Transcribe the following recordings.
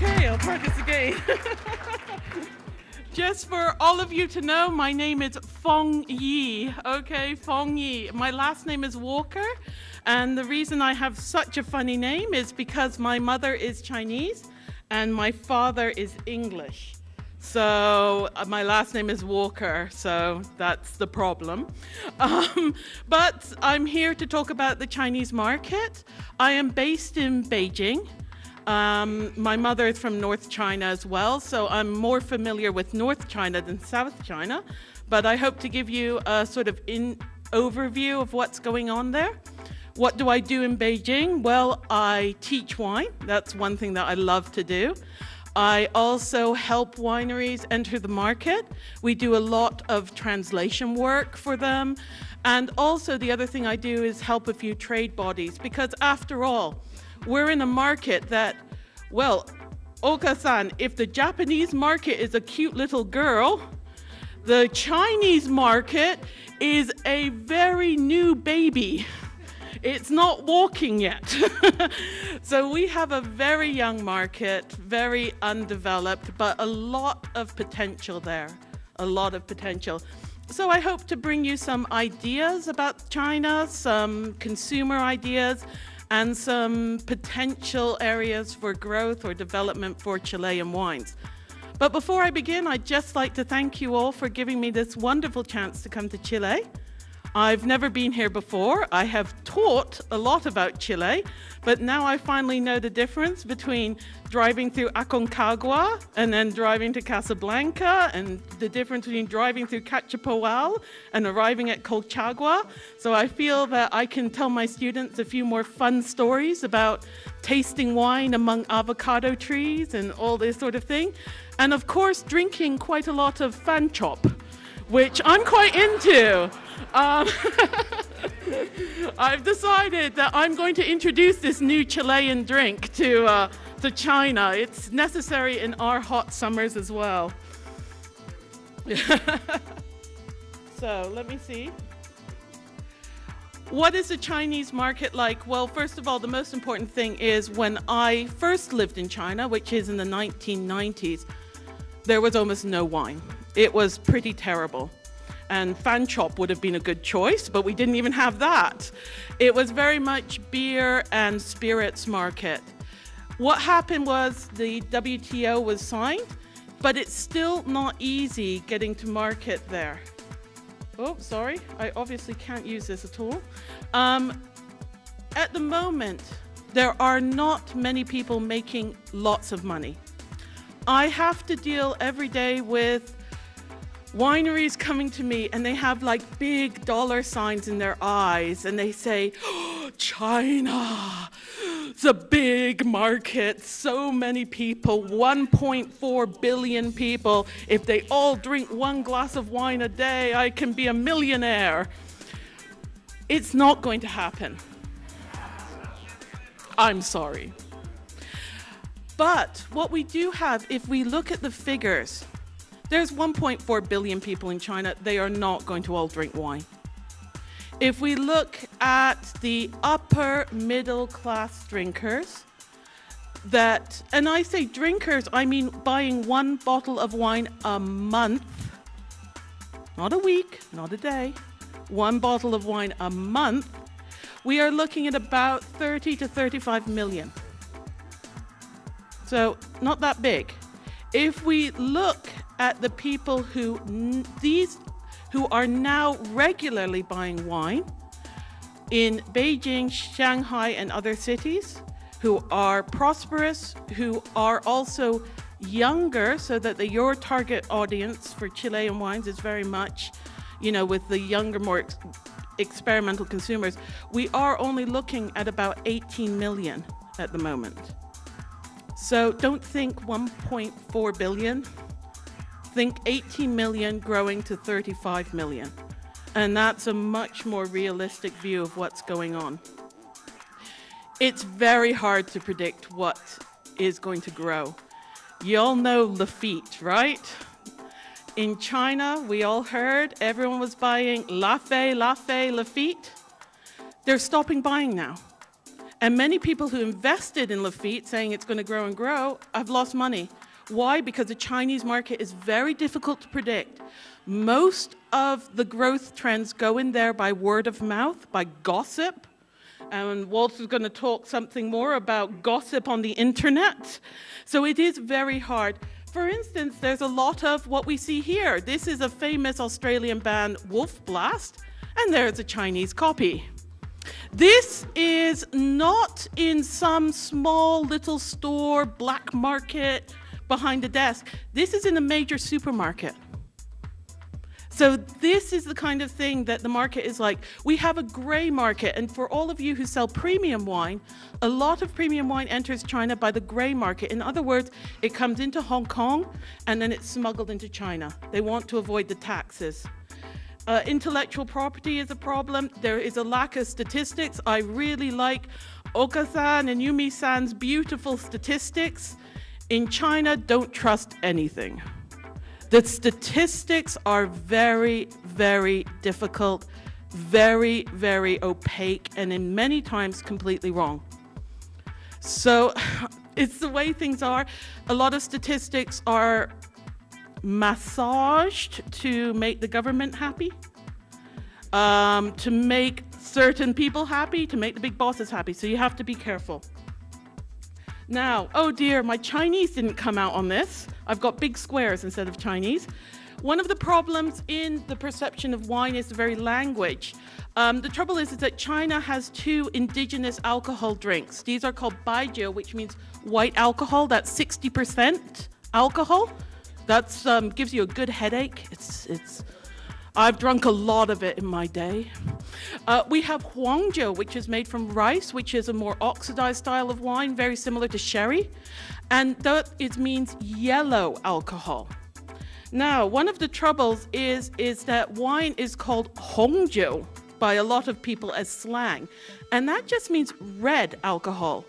Okay, I'll practice again. Just for all of you to know, my name is Fong Yee. Okay, Fong Yee. My last name is Walker, and the reason I have such a funny name is because my mother is Chinese and my father is English. So my last name is Walker, so that's the problem. But I'm here to talk about the Chinese market. I am based in Beijing. My mother is from North China as well, so I'm more familiar with North China than South China. But I hope to give you a sort of overview of what's going on there. What do I do in Beijing? Well, I teach wine. That's one thing that I love to do. I also help wineries enter the market. We do a lot of translation work for them. And also the other thing I do is help a few trade bodies, because after all, we're in a market that, well, Awoca-san, if the Japanese market is a cute little girl, the Chinese market is a very new baby. It's not walking yet. So we have a very young market, very undeveloped, but a lot of potential there, a lot of potential. So I hope to bring you some ideas about China, some consumer ideas, and some potential areas for growth or development for Chilean wines. But before I begin, I'd just like to thank you all for giving me this wonderful chance to come to Chile. I've never been here before. I have taught a lot about Chile, but now I finally know the difference between driving through Aconcagua and then driving to Casablanca, and the difference between driving through Cachapoal and arriving at Colchagua. So I feel that I can tell my students a few more fun stories about tasting wine among avocado trees and all this sort of thing. And of course, drinking quite a lot of fan chop, which I'm quite into. I've decided that I'm going to introduce this new Chilean drink to China. It's necessary in our hot summers as well. So let me see. What is the Chinese market like? Well, first of all, the most important thing is when I first lived in China, which is in the 1990s, there was almost no wine. It was pretty terrible. And fan chop would have been a good choice, but we didn't even have that. It was very much beer and spirits market. What happened was the WTO was signed, but it's still not easy getting to market there. Oh, sorry, I obviously can't use this at all. At the moment, there are not many people making lots of money. I have to deal every day with wineries coming to me, and they have like big dollar signs in their eyes, and they say, oh, China, it's a big market, so many people, 1.4 billion people. If they all drink one glass of wine a day, I can be a millionaire. It's not going to happen. I'm sorry. But what we do have, if we look at the figures, there's 1.4 billion people in China. They are not going to all drink wine. If we look at the upper middle class drinkers, and I say drinkers, I mean buying one bottle of wine a month, not a week, not a day, one bottle of wine a month, we are looking at about 30 to 35 million. So not that big. If we look at the people who are now regularly buying wine in Beijing, Shanghai, and other cities, who are prosperous, who are also younger, so that your target audience for Chilean wines is very much, with the younger, more experimental consumers, we are only looking at about 18 million at the moment. So don't think 1.4 billion. Think 18 million growing to 35 million. And that's a much more realistic view of what's going on. It's very hard to predict what is going to grow. You all know Lafite, right? In China, we all heard everyone was buying Lafite. They're stopping buying now. And many people who invested in Lafite, saying it's going to grow and grow, have lost money. Why? Because the Chinese market is very difficult to predict. Most of the growth trends go in there by word of mouth, by gossip. And Walter's going to talk something more about gossip on the internet. So it is very hard. For instance, there's a lot of what we see here. This is a famous Australian band, Wolf Blast, and there's a Chinese copy. This is not in some small little store, black market, behind a desk. This is in a major supermarket. So this is the kind of thing that the market is like. We have a gray market, and for all of you who sell premium wine, a lot of premium wine enters China by the gray market. In other words, it comes into Hong Kong and then it's smuggled into China. They want to avoid the taxes. Intellectual property is a problem. There is a lack of statistics. I really like Awoca-san and Yumi-san's beautiful statistics. In China, don't trust anything. The statistics are very, very difficult, very, very opaque, and in many times completely wrong. So it's the way things are. A lot of statistics are massaged to make the government happy, to make certain people happy, to make the big bosses happy. So you have to be careful. Now, oh dear, my Chinese didn't come out on this. I've got big squares instead of Chinese. One of the problems in the perception of wine is the very language. The trouble is that China has two indigenous alcohol drinks. These are called baijiu, which means white alcohol. That's 60% alcohol. That's gives you a good headache. I've drunk a lot of it in my day. We have Huangjiu, which is made from rice, which is a more oxidized style of wine, very similar to sherry. And that means yellow alcohol. Now, one of the troubles is that wine is called Hongjiu by a lot of people as slang. And that just means red alcohol.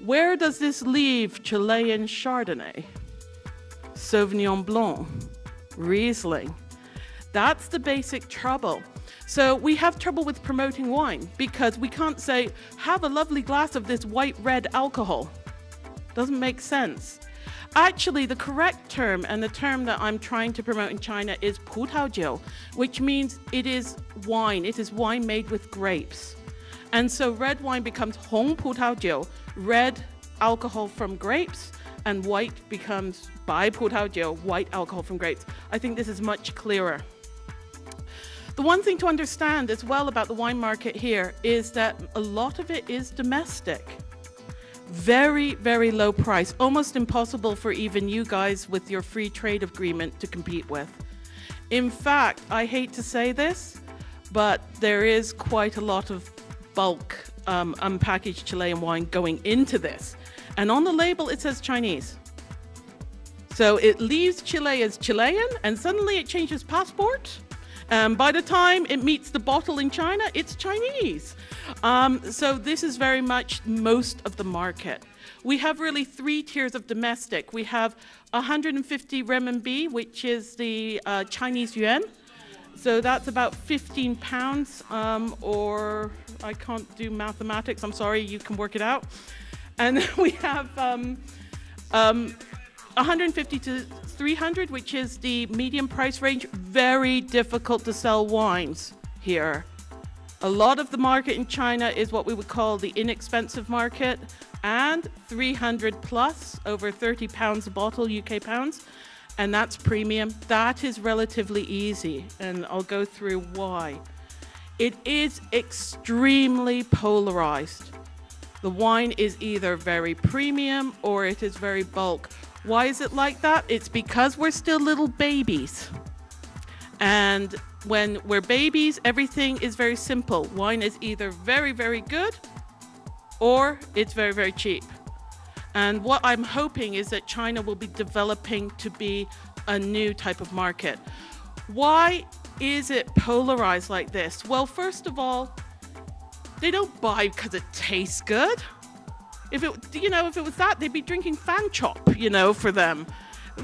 Where does this leave Chilean Chardonnay, Sauvignon Blanc, Riesling? That's the basic trouble. So we have trouble with promoting wine because we can't say, have a lovely glass of this white red alcohol. Doesn't make sense. Actually, the correct term, and the term that I'm trying to promote in China, is 葡萄酒, which means it is wine. It is wine made with grapes. And so red wine becomes 红葡萄酒, red alcohol from grapes, and white becomes 白葡萄酒, white alcohol from grapes. I think this is much clearer. The one thing to understand as well about the wine market here is that a lot of it is domestic. Very, very low price, almost impossible for even you guys with your free trade agreement to compete with. In fact, I hate to say this, but there is quite a lot of bulk unpackaged Chilean wine going into this. And on the label, it says Chinese. So it leaves Chile as Chilean, and suddenly it changes passport. By the time it meets the bottle in China, it's Chinese. So this is very much most of the market. We have really three tiers of domestic. We have 150 renminbi, which is the Chinese yuan. So that's about 15 pounds, or I can't do mathematics. I'm sorry, you can work it out. And then we have 150 to 300, which is the medium price range. Very difficult to sell wines here. A lot of the market in China is what we would call the inexpensive market, and 300 plus, over 30 pounds a bottle, UK pounds, and that's premium. That is relatively easy, and I'll go through why. It is extremely polarized. The wine is either very premium or it is very bulk. Why is it like that? It's because we're still little babies. And when we're babies, everything is very simple. Wine is either very, very good or it's very, very cheap. And what I'm hoping is that China will be developing to be a new type of market. Why is it polarized like this? Well, first of all, they don't buy because it tastes good. If it was that, they'd be drinking fan chop, for them.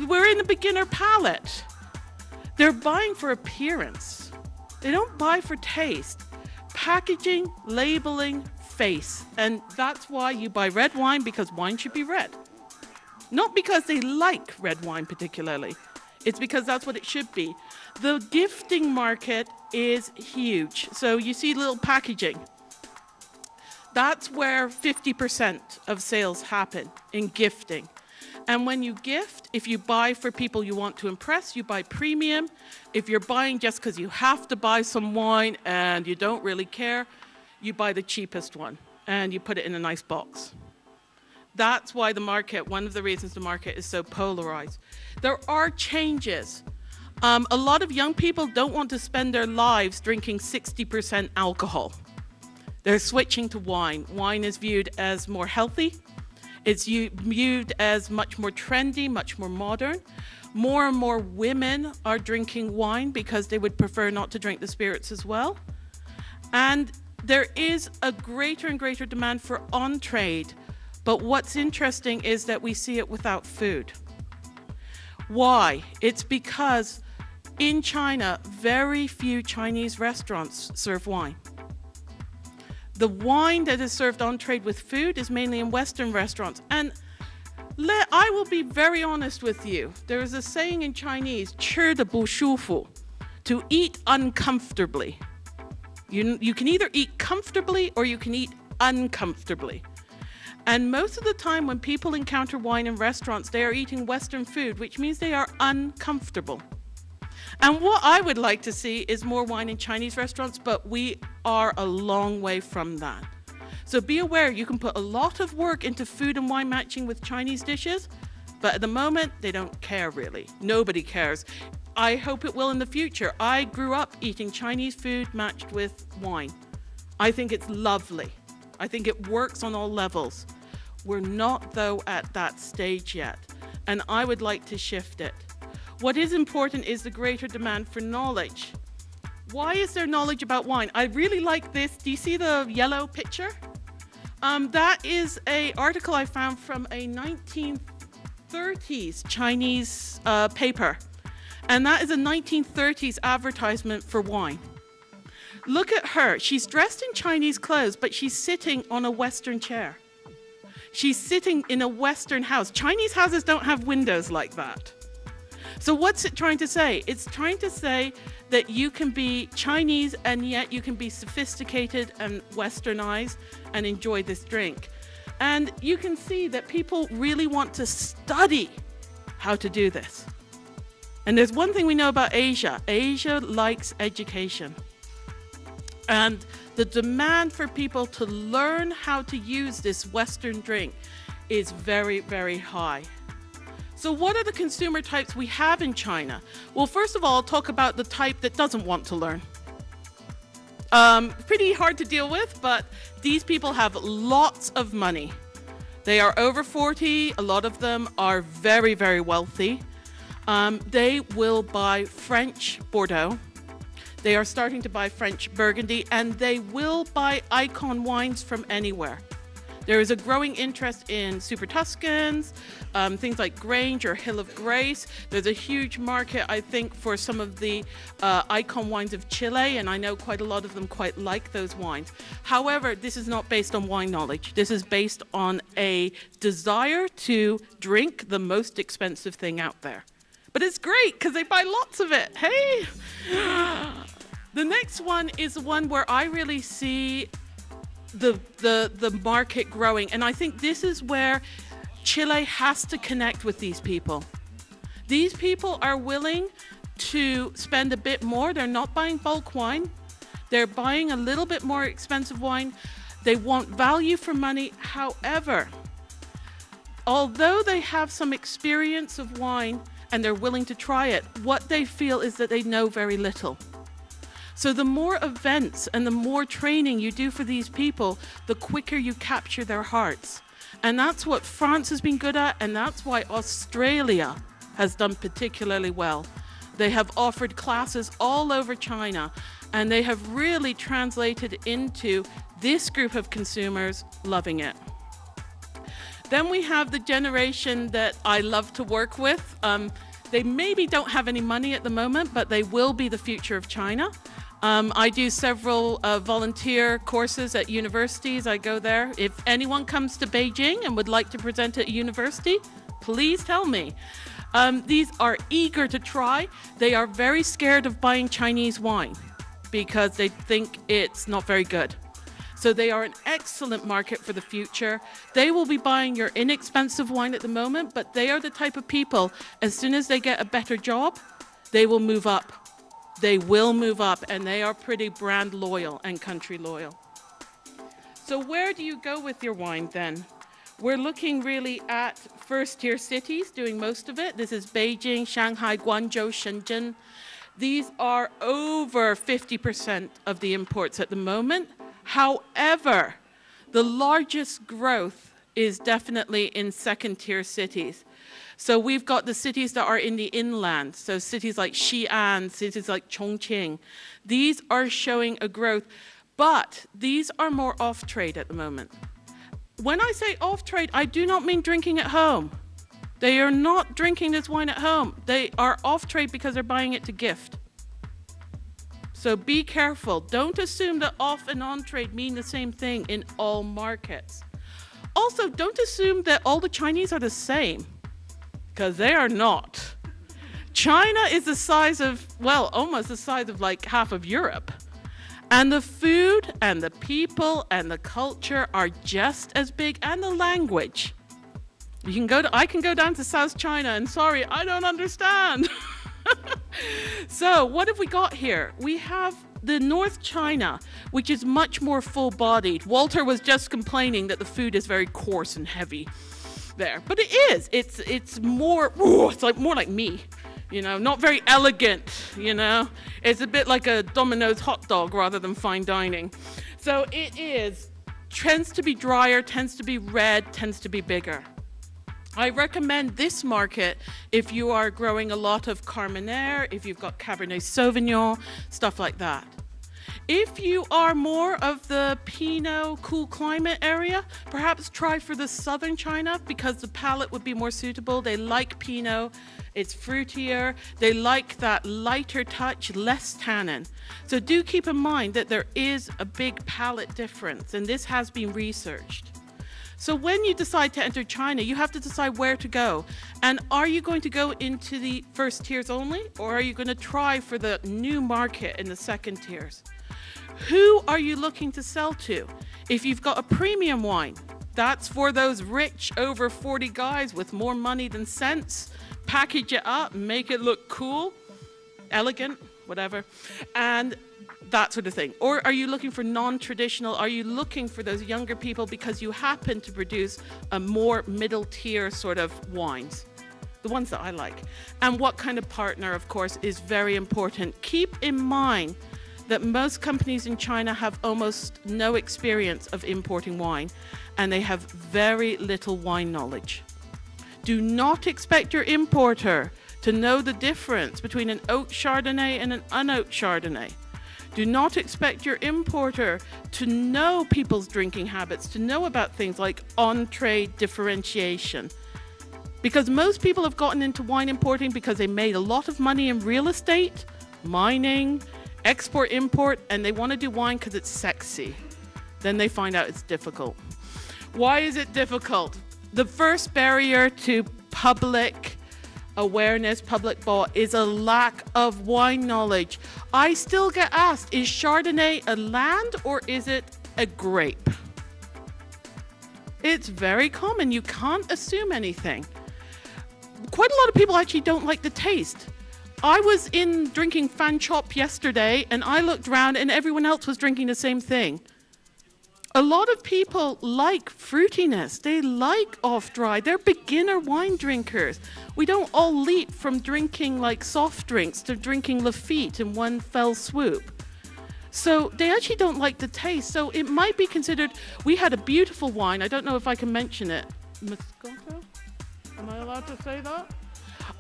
We're in the beginner palate. They're buying for appearance. They don't buy for taste. Packaging, labeling, face. And that's why you buy red wine, because wine should be red. Not because they like red wine particularly. It's because that's what it should be. The gifting market is huge. So you see little packaging. That's where 50% of sales happen, in gifting. And when you gift, if you buy for people you want to impress, you buy premium. If you're buying just because you have to buy some wine and you don't really care, you buy the cheapest one and you put it in a nice box. That's why the market, one of the reasons the market is so polarized. There are changes. A lot of young people don't want to spend their lives drinking 60% alcohol. They're switching to wine. Wine is viewed as more healthy. It's viewed as much more trendy, much more modern. More and more women are drinking wine because they would prefer not to drink the spirits as well. And there is a greater and greater demand for on-trade. But what's interesting is that we see it without food. Why? It's because in China, very few Chinese restaurants serve wine. The wine that is served on trade with food is mainly in Western restaurants. And I will be very honest with you. There is a saying in Chinese, 吃得不舒服, to eat uncomfortably. You can either eat comfortably or you can eat uncomfortably. And most of the time when people encounter wine in restaurants, they are eating Western food, which means they are uncomfortable. And what I would like to see is more wine in Chinese restaurants, but we are a long way from that. So be aware, you can put a lot of work into food and wine matching with Chinese dishes, but at the moment, they don't care really. Nobody cares. I hope it will in the future. I grew up eating Chinese food matched with wine. I think it's lovely. I think it works on all levels. We're not, though, at that stage yet, and I would like to shift it. What is important is the greater demand for knowledge. Why is there knowledge about wine? I really like this. Do you see the yellow picture? That is an article I found from a 1930s Chinese paper. And that is a 1930s advertisement for wine. Look at her. She's dressed in Chinese clothes, but she's sitting on a Western chair. She's sitting in a Western house. Chinese houses don't have windows like that. So what's it trying to say? It's trying to say that you can be Chinese and yet you can be sophisticated and Westernized and enjoy this drink. And you can see that people really want to study how to do this. And there's one thing we know about Asia. Asia likes education. And the demand for people to learn how to use this Western drink is very, very high. So what are the consumer types we have in China? Well, first of all, I'll talk about the type that doesn't want to learn. Pretty hard to deal with, but these people have lots of money. They are over 40. A lot of them are very, very wealthy. They will buy French Bordeaux. They are starting to buy French Burgundy, and they will buy icon wines from anywhere. There is a growing interest in Super Tuscans, things like Grange or Hill of Grace. There's a huge market, I think, for some of the icon wines of Chile, and I know quite a lot of them quite like those wines. However, this is not based on wine knowledge. This is based on a desire to drink the most expensive thing out there. But it's great because they buy lots of it. Hey! The next one is the one where I really see the market growing. And I think this is where Chile has to connect with these people. These people are willing to spend a bit more. They're not buying bulk wine. They're buying a little bit more expensive wine. They want value for money. However, although they have some experience of wine and they're willing to try it, what they feel is that they know very little. So the more events and the more training you do for these people, the quicker you capture their hearts. And that's what France has been good at, and that's why Australia has done particularly well. They have offered classes all over China, and they have really translated into this group of consumers loving it. Then we have the generation that I love to work with. They maybe don't have any money at the moment, but they will be the future of China. I do several volunteer courses at universities. I go there. If anyone comes to Beijing and would like to present at a university, please tell me. These are eager to try. They are very scared of buying Chinese wine because they think it's not very good. So they are an excellent market for the future. They will be buying your inexpensive wine at the moment, but they are the type of people, as soon as they get a better job, they will move up. They will move up, and they are pretty brand loyal and country loyal. So where do you go with your wine then? We're looking really at first-tier cities doing most of it. This is Beijing, Shanghai, Guangzhou, Shenzhen. These are over 50% of the imports at the moment. However, the largest growth is definitely in second-tier cities. So we've got the cities that are in the inland, so cities like Xi'an, cities like Chongqing. These are showing a growth, but these are more off-trade at the moment. When I say off-trade, I do not mean drinking at home. They are not drinking this wine at home. They are off-trade because they're buying it to gift. So be careful. Don't assume that off and on trade mean the same thing in all markets. Also, don't assume that all the Chinese are the same, because they are not. China is the size of, well, almost the size of like half of Europe. And the food and the people and the culture are just as big, and the language. You can go to, I can go down to South China and sorry, I don't understand. So what have we got here? We have the North China, which is much more full-bodied. Walter was just complaining that the food is very coarse and heavy there, but it is. It's more. It's like more like me, you know, not very elegant. You know, it's a bit like a Domino's hot dog rather than fine dining. So it tends to be drier, tends to be red, tends to be bigger. I recommend this market if you are growing a lot of Carmenere, if you've got Cabernet Sauvignon, stuff like that. If you are more of the Pinot cool climate area, perhaps try for the southern China because the palate would be more suitable. They like Pinot, it's fruitier, they like that lighter touch, less tannin. So do keep in mind that there is a big palate difference, and this has been researched. So when you decide to enter China, you have to decide where to go. And are you going to go into the first tiers only, or are you going to try for the new market in the second tiers? Who are you looking to sell to? If you've got a premium wine, that's for those rich over 40 guys with more money than sense. Package it up, make it look cool, elegant, whatever, and that sort of thing. Or are you looking for non-traditional? Are you looking for those younger people because you happen to produce a more middle tier sort of wines? The ones that I like. And what kind of partner, of course, is very important. Keep in mind that most companies in China have almost no experience of importing wine, and they have very little wine knowledge. Do not expect your importer to know the difference between an oat Chardonnay and an un-oat Chardonnay. Do not expect your importer to know people's drinking habits, to know about things like on-trade differentiation. Because most people have gotten into wine importing because they made a lot of money in real estate, mining, export-import, and they want to do wine because it's sexy. Then they find out it's difficult. Why is it difficult? The first barrier to public awareness, public bought, is a lack of wine knowledge. I still get asked, is Chardonnay a land or is it a grape? It's very common. You can't assume anything. Quite a lot of people actually don't like the taste. I was in drinking Fan Chop yesterday and I looked around and everyone else was drinking the same thing. A lot of people like fruitiness. They like off-dry. They're beginner wine drinkers. We don't all leap from drinking like soft drinks to drinking Lafite in one fell swoop. So they actually don't like the taste. So it might be considered, we had a beautiful wine. I don't know if I can mention it. Moscato? Am I allowed to say that?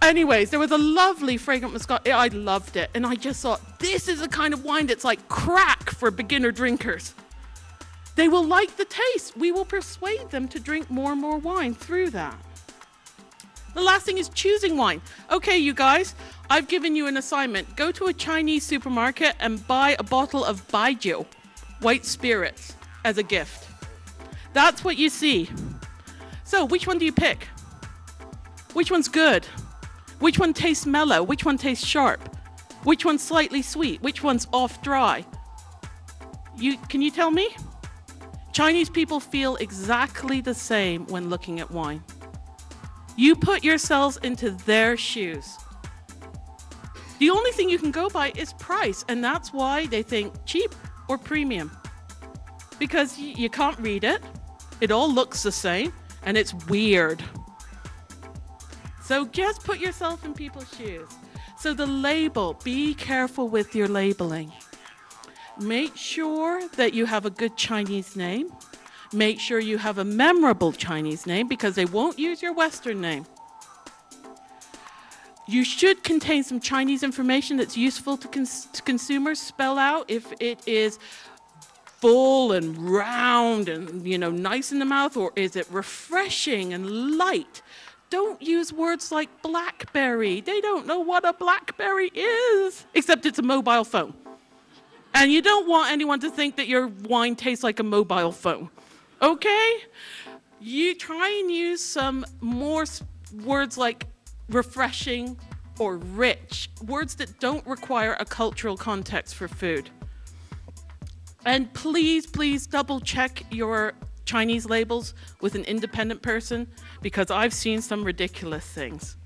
Anyways, there was a lovely fragrant Moscato. I loved it. And I just thought, this is the kind of wine that's like crack for beginner drinkers. They will like the taste. We will persuade them to drink more and more wine through that. The last thing is choosing wine. Okay, you guys, I've given you an assignment. Go to a Chinese supermarket and buy a bottle of baijiu, white spirits, as a gift. That's what you see. So which one do you pick? Which one's good? Which one tastes mellow? Which one tastes sharp? Which one's slightly sweet? Which one's off dry? Can you tell me? Chinese people feel exactly the same when looking at wine. You put yourselves into their shoes. The only thing you can go by is price, and that's why they think cheap or premium. Because you can't read it, it all looks the same, and it's weird. So just put yourself in people's shoes. So the label, be careful with your labeling. Make sure that you have a good Chinese name. Make sure you have a memorable Chinese name because they won't use your Western name. You should contain some Chinese information that's useful to consumers. Spell out if it is full and round and, nice in the mouth, or is it refreshing and light? Don't use words like blackberry. They don't know what a blackberry is, except it's a mobile phone. And you don't want anyone to think that your wine tastes like a mobile phone, okay? You try and use some more words like refreshing or rich, words that don't require a cultural context for food. And please, please double check your Chinese labels with an independent person because I've seen some ridiculous things.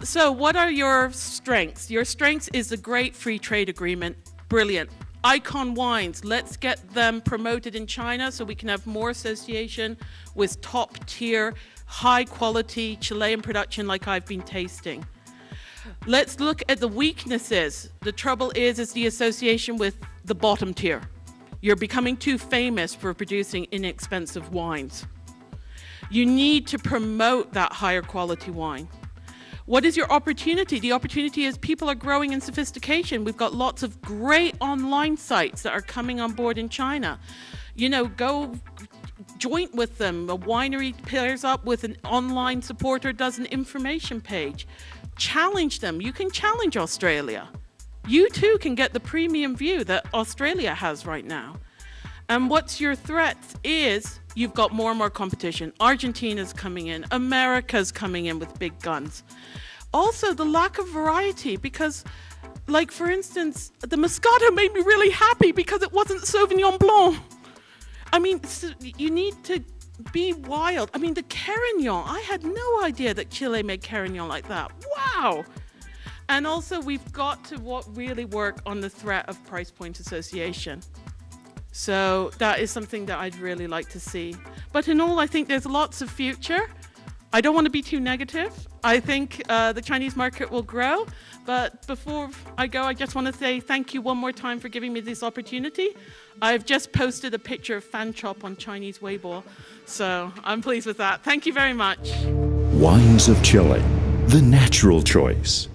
So what are your strengths? Your strengths is a great free trade agreement. Brilliant. Icon wines, let's get them promoted in China so we can have more association with top tier, high quality Chilean production like I've been tasting. Let's look at the weaknesses. The trouble is the association with the bottom tier. You're becoming too famous for producing inexpensive wines. You need to promote that higher quality wine. What is your opportunity? The opportunity is people are growing in sophistication. We've got lots of great online sites that are coming on board in China. Go joint with them. A winery pairs up with an online supporter, does an information page. Challenge them. You can challenge Australia. You too can get the premium view that Australia has right now. And what's your threat is you've got more and more competition. Argentina's coming in. America's coming in with big guns. Also, the lack of variety because, like, for instance, the Moscato made me really happy because it wasn't Sauvignon Blanc. I mean, you need to be wild. I mean, the Carignan, I had no idea that Chile made Carignan like that. Wow. And also, we've got to really work on the threat of price point association. So that is something that I'd really like to see. But in all, I think there's lots of future. I don't want to be too negative. I think the Chinese market will grow. But before I go, I just want to say thank you one more time for giving me this opportunity. I've just posted a picture of Fan Chop on Chinese Weibo. So I'm pleased with that. Thank you very much. Wines of Chile, the natural choice.